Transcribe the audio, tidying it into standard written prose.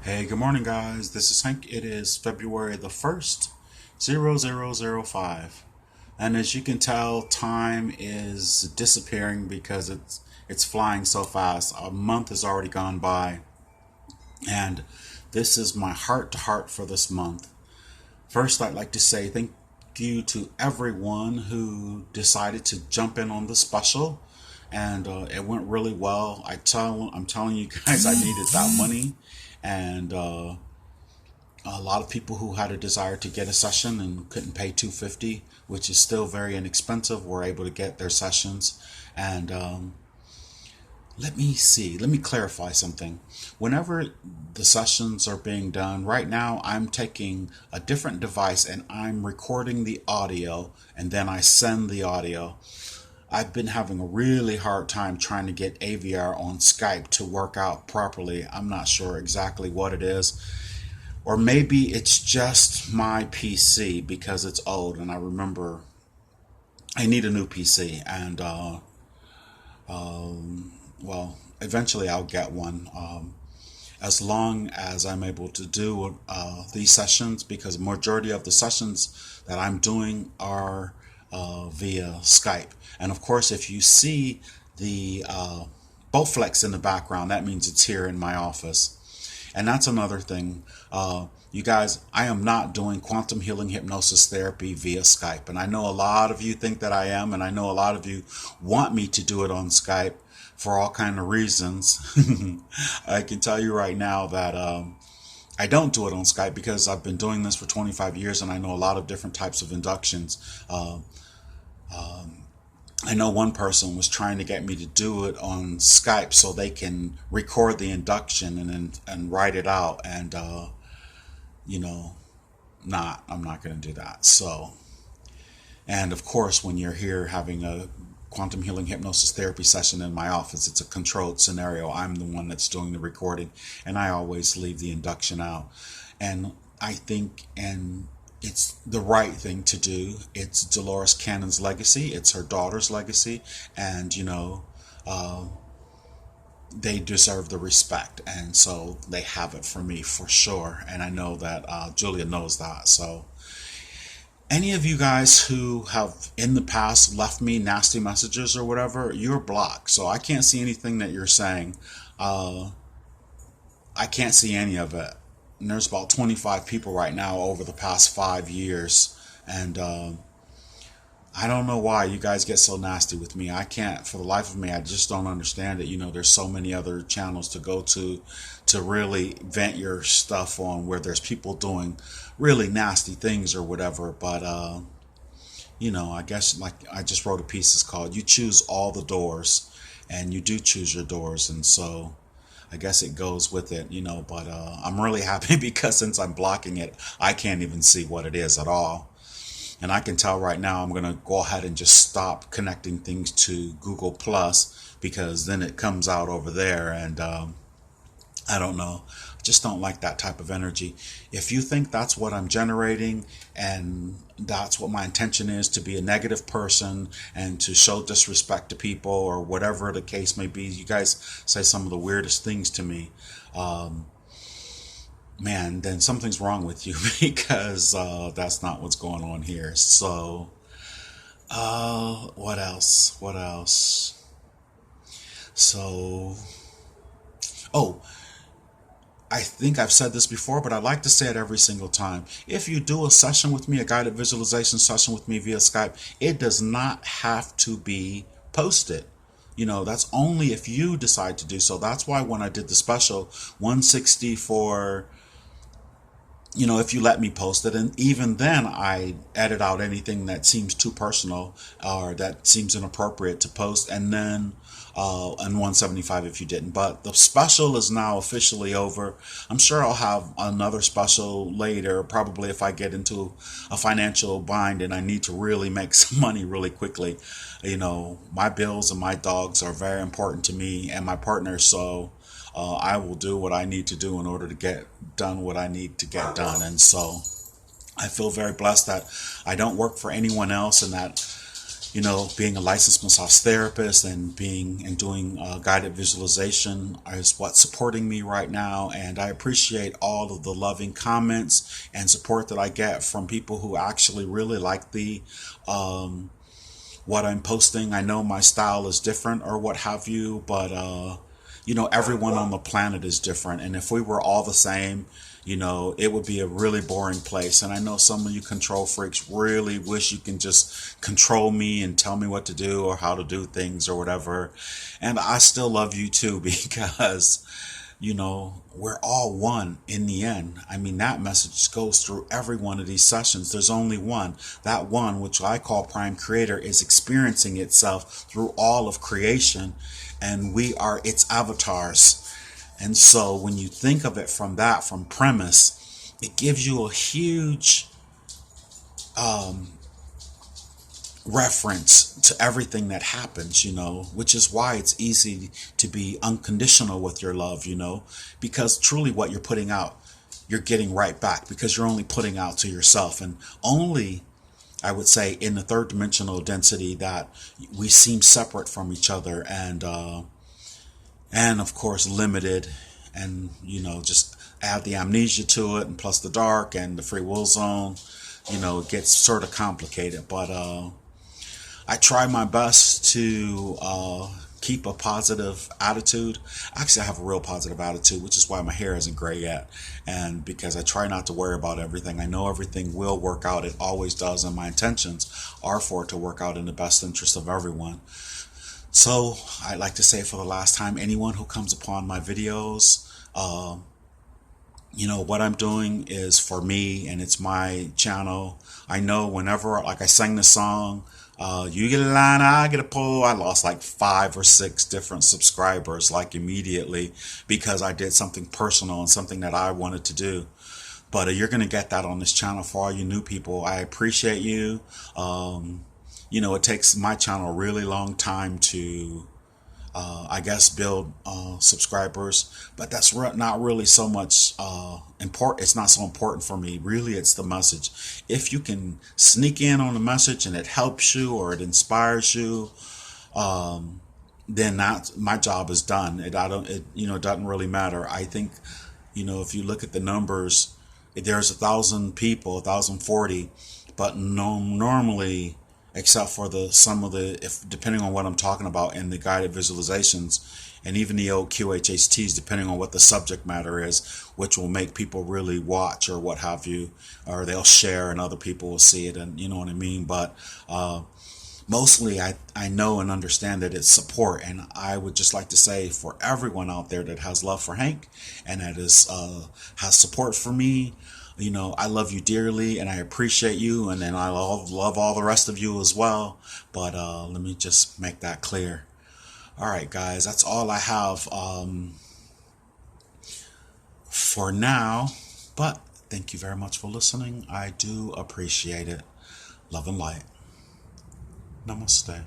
Hey, good morning, guys. This is Hank. It is February the 1st, 0005. And as you can tell, time is disappearing because it's flying so fast. A month has already gone by, and this is my heart to heart for this month. First, I'd like to say thank you to everyone who decided to jump in on the special, and it went really well. I'm telling you guys, I needed that money, and a lot of people who had a desire to get a session and couldn't pay 250, which is still very inexpensive, were able to get their sessions. And let me see, let me clarify something. Whenever the sessions are being done, right now I'm taking a different device and I'm recording the audio and then I send the audio. I've been having a really hard time trying to get AVR on Skype to work out properly. I'm not sure exactly what it is. Or maybe it's just my PC because it's old and I remember I need a new PC. And well, eventually I'll get one, as long as I'm able to do these sessions, because majority of the sessions that I'm doing are via Skype. And of course, if you see the Bowflex in the background, that means it's here in my office. And that's another thing. You guys, I am not doing quantum healing hypnosis therapy via Skype. And I know a lot of you think that I am, and I know a lot of you want me to do it on Skype for all kind of reasons. I can tell you right now that I don't do it on Skype because I've been doing this for 25 years and I know a lot of different types of inductions. I know one person was trying to get me to do it on Skype so they can record the induction and write it out, and you know, I'm not going to do that. So, and of course, when you're here having a quantum healing hypnosis therapy session in my office, it's a controlled scenario. I'm the one that's doing the recording, and I always leave the induction out. And I think, and it's the right thing to do. It's Dolores Cannon's legacy. It's her daughter's legacy, and they deserve the respect, and so they have it for me for sure. And I know that Julia knows that. So, any of you guys who have in the past left me nasty messages or whatever, you're blocked. So I can't see anything that you're saying. I can't see any of it. And there's about 25 people right now over the past 5 years. And I don't know why you guys get so nasty with me. I can't, for the life of me, I just don't understand it. There's so many other channels to go to really vent your stuff on, where there's people doing really nasty things or whatever. But, I guess, like I just wrote a piece, it's called You Choose All the Doors, and you do choose your doors. And so I guess it goes with it, but I'm really happy because since I'm blocking it, I can't even see what it is at all. And I can tell right now I'm going to go ahead and just stop connecting things to Google Plus, because then it comes out over there, and I don't know. I just don't like that type of energy. If you think that's what I'm generating and that's what my intention is, to be a negative person and to show disrespect to people or whatever the case may be, you guys say some of the weirdest things to me. Man, then something's wrong with you because that's not what's going on here. So, what else? What else? So, oh, I think I've said this before, but I like to say it every single time. If you do a session with me, a guided visualization session with me via Skype, it does not have to be posted. That's only if you decide to do so. That's why when I did the special 160 for, if you let me post it, and even then I edit out anything that seems too personal or that seems inappropriate to post, and then and 175 if you didn't. But the special is now officially over. I'm sure I'll have another special later, probably if I get into a financial bind and I need to really make some money really quickly. My bills and my dogs are very important to me and my partner, so I will do what I need to do in order to get done what I need to get done. And so I feel very blessed that I don't work for anyone else, and that being a licensed massage therapist and doing guided visualization is what's supporting me right now. And I appreciate all of the loving comments and support that I get from people who actually really like the what I'm posting. I know my style is different or what have you, but everyone on the planet is different. And if we were all the same, it would be a really boring place. And I know some of you control freaks really wish you can just control me and tell me what to do or how to do things or whatever. And I still love you too, because we're all one in the end. I mean, that message goes through every one of these sessions. There's only one. That one, which I call Prime Creator, is experiencing itself through all of creation, and we are its avatars. And so when you think of it from premise, it gives you a huge reference to everything that happens, which is why it's easy to be unconditional with your love, because truly what you're putting out, you're getting right back, because you're only putting out to yourself. And only, I would say, in the third dimensional density that we seem separate from each other, and of course limited, and just add the amnesia to it, and plus the dark and the free will zone, it gets sort of complicated. But I try my best to keep a positive attitude. Actually, I have a real positive attitude, which is why my hair isn't gray yet. And because I try not to worry about everything. I know everything will work out. It always does. And my intentions are for it to work out in the best interest of everyone. So I'd like to say for the last time, anyone who comes upon my videos, what I'm doing is for me, and it's my channel. I know whenever, like I sang the song, you get a line, I get a pull, I lost like 5 or 6 different subscribers, like immediately, because I did something personal and something that I wanted to do. But you're going to get that on this channel. For all you new people, I appreciate you. It takes my channel a really long time to I guess build subscribers, but that's not really so much important. It's not so important for me. Really, it's the message. If you can sneak in on the message and it helps you or it inspires you, then my job is done. It doesn't really matter. I think, if you look at the numbers, there's 1,000 people, 1,040, but normally, except for depending on what I'm talking about in the guided visualizations, and even the old QHHTs, depending on what the subject matter is, which will make people really watch or what have you, or they'll share and other people will see it, and you know what I mean. But mostly I know and understand that it's support. And I would just like to say, for everyone out there that has love for Hank and that has support for me, I love you dearly and I appreciate you, and then I love all the rest of you as well. But let me just make that clear. All right, guys, that's all I have for now. But thank you very much for listening. I do appreciate it. Love and light. Namaste.